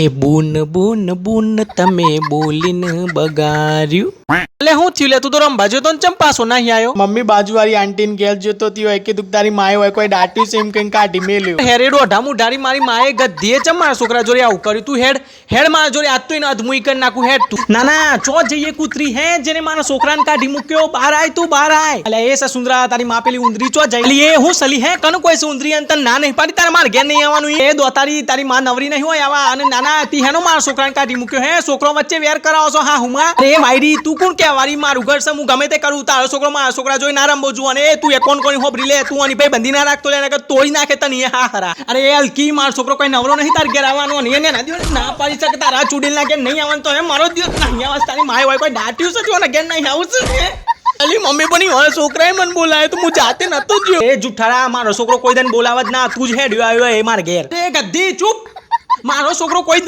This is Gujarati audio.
એ બૂન બૂન બૂન તમે બોલીને બગાડ્યું. એટલે હું થયું લે, તું તો રંભા જોતો ને ચમ પાછો નહીં આવ્યો? મમ્મી બાજુવાળી આંટીને ઘેર જોતો હતી હોય કે તું તારી માએ હોય કોઈ દાટ્યું છે એમ કઈ કાઢી મેલ્યું. હેરેડો અઢામું ઢારી મારી માએ ગધીએ ચમ મારા છોકરા જોડે આવું કર્યું? તું હેડ હેડ મારા જોડે આજ તો એને અધમુઈ કરી નાખું. હેડ તું. ના ના, ચો જઈએ કૂતરી હે જેને મારા છોકરાને કાઢી મૂક્યો? બહાર આય તું, બહાર આય. એટલે એ સસુંદરા તારી માં પેલી ઉંદરી ચો જઈ? એ હું સલી હે કનું કોઈ ઉંદરી અંતર ના નહીં પાડી તારા માર ઘેર નહીં આવવાનું. એ દોતારી તારી માં નવરી નહીં હોય આવા. અને નાના હતી હેનો મારા છોકરાને કાઢી મૂક્યો હે? છોકરો વચ્ચે વેર કરાવો છો? હા હુમા અરે વાયરી તું કોણ કે વારી મારું ઘર છે હું ગમે તે કરું. તારો છોકરો મારા છોકરા જોઈ ના રંબો જુઓ. અને તું એ કોણ કોની હોબરી લે? તું આની ભાઈ બંધી ના રાખતો લે કે તોડી નાખે તને. હા ખરા. અરે એ હલકી મારો છોકરો કોઈ નવરો નહીં તાર ઘેર આવવાનો. અને એને ના પાડી શકે તારા ચૂડીલ ના ઘેર નહીં આવવાનું. તો એ મારો દિવસ નહીં આવસ. તારી માય હોય કોઈ દાટ્યું છે જો ને ઘેર નહીં આવું છે. અલી મમ્મી પણ મારા છોકરાએ મને બોલાયો તો હું જાતે નતો ગયો. એ જુઠ્ઠારા, મારો છોકરો કોઈ દન બોલાવત ના. તું જ હેડ્યો આવ્યો એ માર ઘેર. એ ગદ્દી ચૂપ. મારો છોકરો કોઈ દન